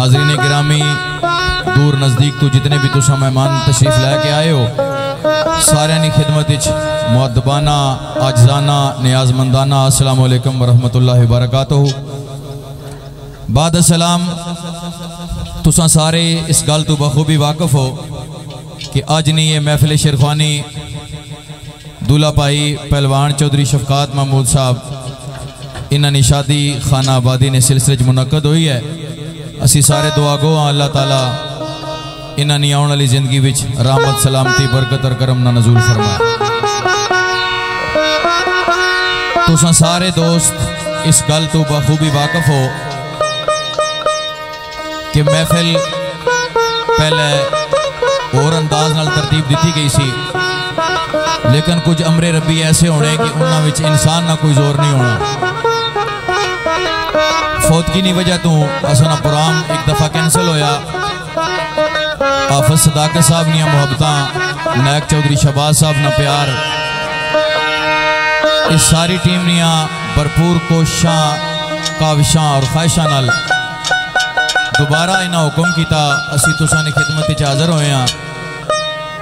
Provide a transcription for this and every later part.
नाज़रीन गिरामी, दूर नज़दीक तो जितने भी तुसा मेहमान तशरीफ लैके आए हो, सारे की खिदमत मुअद्दबाना आजजाना नियाज़मंदाना अस्सलामु अलैकुम वरहमतुल्लाहि वबरकातुहू। बाद सलाम, तुसा सारे इस गल तो बखूबी वाकफ हो कि अज नहीं ये महफिल शेरखानी दूल्हा भाई पहलवान चौधरी शफकात महमूद साहब इन्होंने शादी खाना आबादी ने सिलसिले मुनक्कद हुई है। असी सारे दुआ गो अल्लाह ताला इन्होंने आने वाली जिंदगी विच रहमत सलामती बरकत और करम ना नजूल फरमाए। तुसा सारे दोस्त इस गल तो बखूबी वाकफ हो कि महफिल पहले और अंदाज नाल तरतीब दी गई सी, लेकिन कुछ अमरे रब्बी ऐसे होने कि उन्हां विच इंसान ना कोई जोर नहीं होना। फौतगी की वजह तो असना प्रोग्राम एक दफ़ा कैंसिल होया। हाफिज सदाकत साहब निया मुहब्बतां, नायक चौधरी शहबाज साहब ना प्यार, इस सारी टीम निया भरपूर कोशिशां काविशां और ख्वाहिशां नाल दोबारा इन्हें हुक्म किया असी तुसां दी खिदमत विच हाज़र होए हाँ।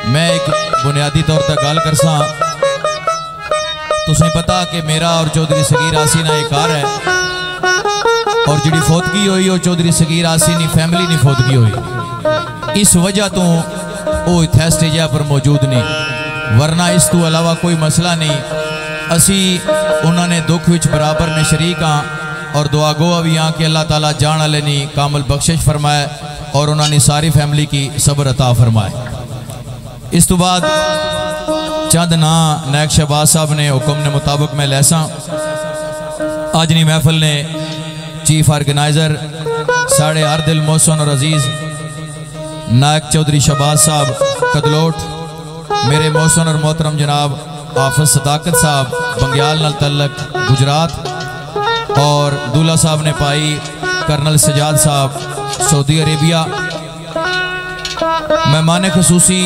मैं एक बुनियादी तौर पर गल करसा। तुसें पता कि मेरा और चौधरी सगीर आसी ना एक घर है, और जी फौतगी हुई वो चौधरी सगीर आसी नी फैमिली नी फौतगी हुई। इस वजह तो वो इत्थे स्टेजा पर मौजूद नहीं, वरना इस तो अलावा कोई मसला नहीं। असी उन्होंने दुख विच बराबर ने शरीक हाँ और दुआ गो भी हाँ कि अल्लाह ताला जान वाले नी कामल बख्शिश फरमाए और उन्होंने सारी फैमिली की सब्र अता फरमाए। इस तो बाद चंद ना नायक शहबाज साहब ने हुक्म ने मुताबिक मैं लैसा। अज नी महफिल ने चीफ ऑर्गेनाइजर साढ़े हर दिल मोहसन और अजीज नायक चौधरी शहबाज साहब कदलोट, मेरे मोहसन और मोहतरम जनाब हाफिज सदाकत साहब बंग्याल नाल तल्लक गुजरात, और दूल्हा साहब ने पाई कर्नल सजाद साहब सऊदी अरेबिया। मेहमान खसूसी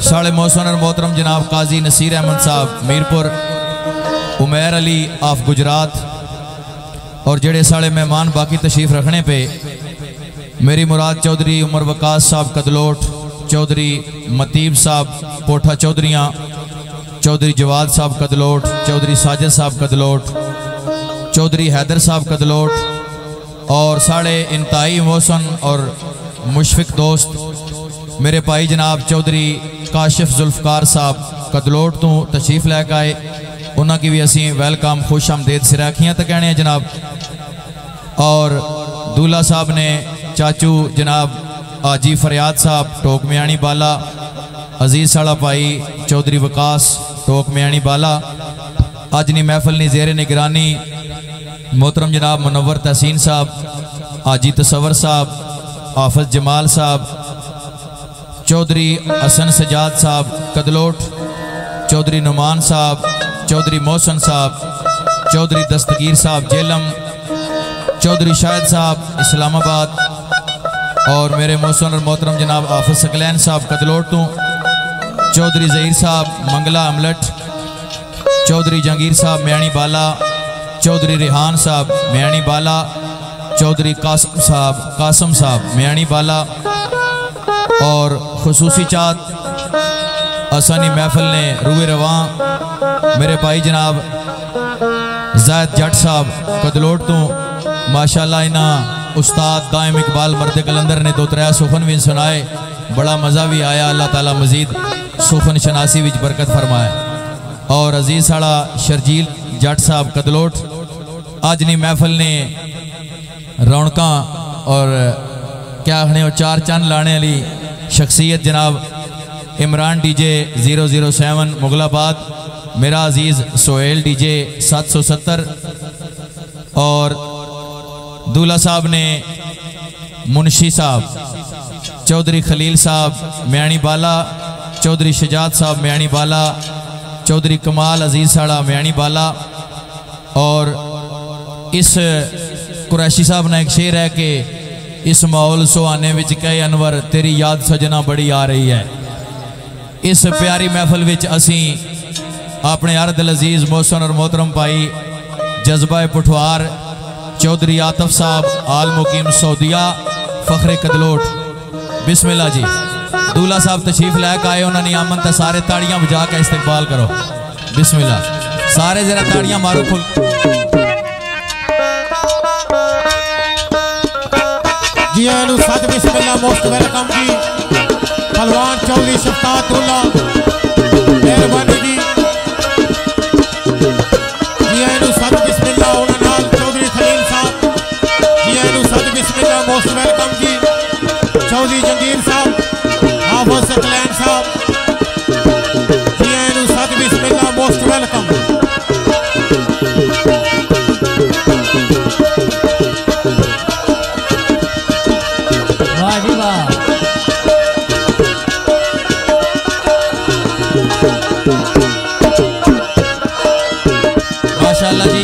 साढ़े मोहसन और मोहतरम जनाब काजी नसीर अहमद साहब मीरपुर, उमैर अली आफ गुजरात, और जेड़े साढ़े मेहमान बाकी तशरीफ रखने पे मेरी मुराद चौधरी उमर वकास साहब कदलोट, चौधरी मतीब साहब पोठा चौधरियाँ, चौधरी जवाद साहब कदलोट, चौधरी साजिद साहब कदलोट, चौधरी हैदर साहब कदलोट, और साढ़े इंतहाई मोहसन और मुशफिक दोस्त मेरे भाई जनाब चौधरी काशिफ जुल्फकार साहब कदलोट तो तशरीफ लैके आए। उन्होंने की भी असी वेलकम खुश आमदेद सिराखियाँ तो कहने हैं जनाब। और दूल्हा साहब ने चाचू जनाब आजी फरियाद साहब टोक मियाणी बाला, अजीज साड़ा भाई चौधरी वकास टोक मियाणी बाला। अज नी महफिल नी जेरे निगरानी मोहतरम जनाब मुनव्वर तहसीन साहब, आजी तसवर साहब, हाफिज जमाल साहब, चौधरी हसन सजाद साहब कदलोट, चौधरी नुमान साहब, चौधरी मोहसन साहब, चौधरी दस्तगीर साहब जेलम, चौधरी शाहिद साहब इस्लामाबाद, और मेरे मोहसन और मोहतरम जनाब हाफिज सकलैन साहब कदलोट तो, चौधरी जहीर साहब मंगला अमलट, चौधरी जहांगीर साहब मियाणी बाला, चौधरी रिहान साहब मियाणी बाला, चौधरी कासम साहब मियाणी बाला, और खसूसी चात असानी महफिल ने रूए रवां मेरे भाई जनाब जायद जट साहब कदलोट तो माशाल्लाह इन्हां उस्ताद दाइम इकबाल मर्द कलंदर ने 2-3 सुखन भी सुनाए, बड़ा मज़ा भी आया। अल्लाह ताला मजीद सुखन शनासी विच बरकत फरमाए। और अजीज साड़ा शर्जील जट साहब कदलोट, अज नी महफिल ने रौनकां और क्या आखने चार चंद लाने वाली शख्सियत जनाब इमरान डीजे 007 मुगलाबाद, मेरा अजीज सोहेल डीजे 770, और दूल्हा साहब ने मुंशी साहब, चौधरी खलील साहब मियाणी बाला, चौधरी शजाद साहब मियाणी बाला, चौधरी कमाल अजीज साड़ा मियाणी बाला। और इस कुरैशी साहब ने एक शेर है कि इस माहौल सुहाने विच कहे अनवर तेरी याद सजना बड़ी आ रही है। इस प्यारी महफिल विच असी अपने हर दिल अजीज मोहसन और मोहतरम भाई जज्बा पुठवार चौधरी आतफ साहब आल मुकीम सऊदिया फखरे कदलोट। बिस्मिल्लाह जी। दूल्हा साहब तशरीफ लैके आए, उन्होंने आमन तो सारे ताड़ियां बजा के इस्तकबाल करो। बिस्मिल्लाह, सारे जरा ताड़ियां मारो फुल। जी सद बिस्मिल्लाह, मोस्ट वेलकम जी पहलवान चौधरी शफकातुल्लाह, मेहरबानी जी। जी सद बिस्मिल्लाह उन्नाल चौधरी खलील साहब, जी सद बिस्मिल्लाह, मोस्ट वेलकम जी चौधरी जंगीर साहब, हाफिज सकलैन साहब, जी सद बिस्मिल्लाह, मोस्ट वेलकम। वाह जी वाह। माशाअल्लाह जी।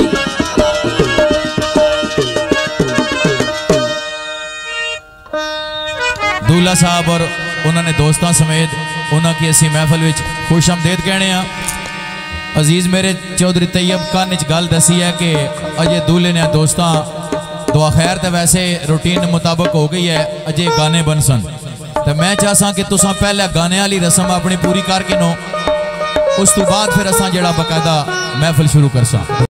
दूल्हा साहब और उन्होंने दोस्तों समेत उन्होंने असी महफल में खुश आमदेद कहने। अजीज मेरे चौधरी तैयब कान च गल दसी है कि अजय दूल्हे ने दोस्तों दुआ खैर तो वैसे रूटीन मुताबिक हो गई है, अजय गाने बन सन। तो मैं चाहसा कि तुसा पहले गाने वाली रस्म अपनी पूरी करके नो, उस तो बाद फिर असा जड़ा बकायदा महफल शुरू कर सा।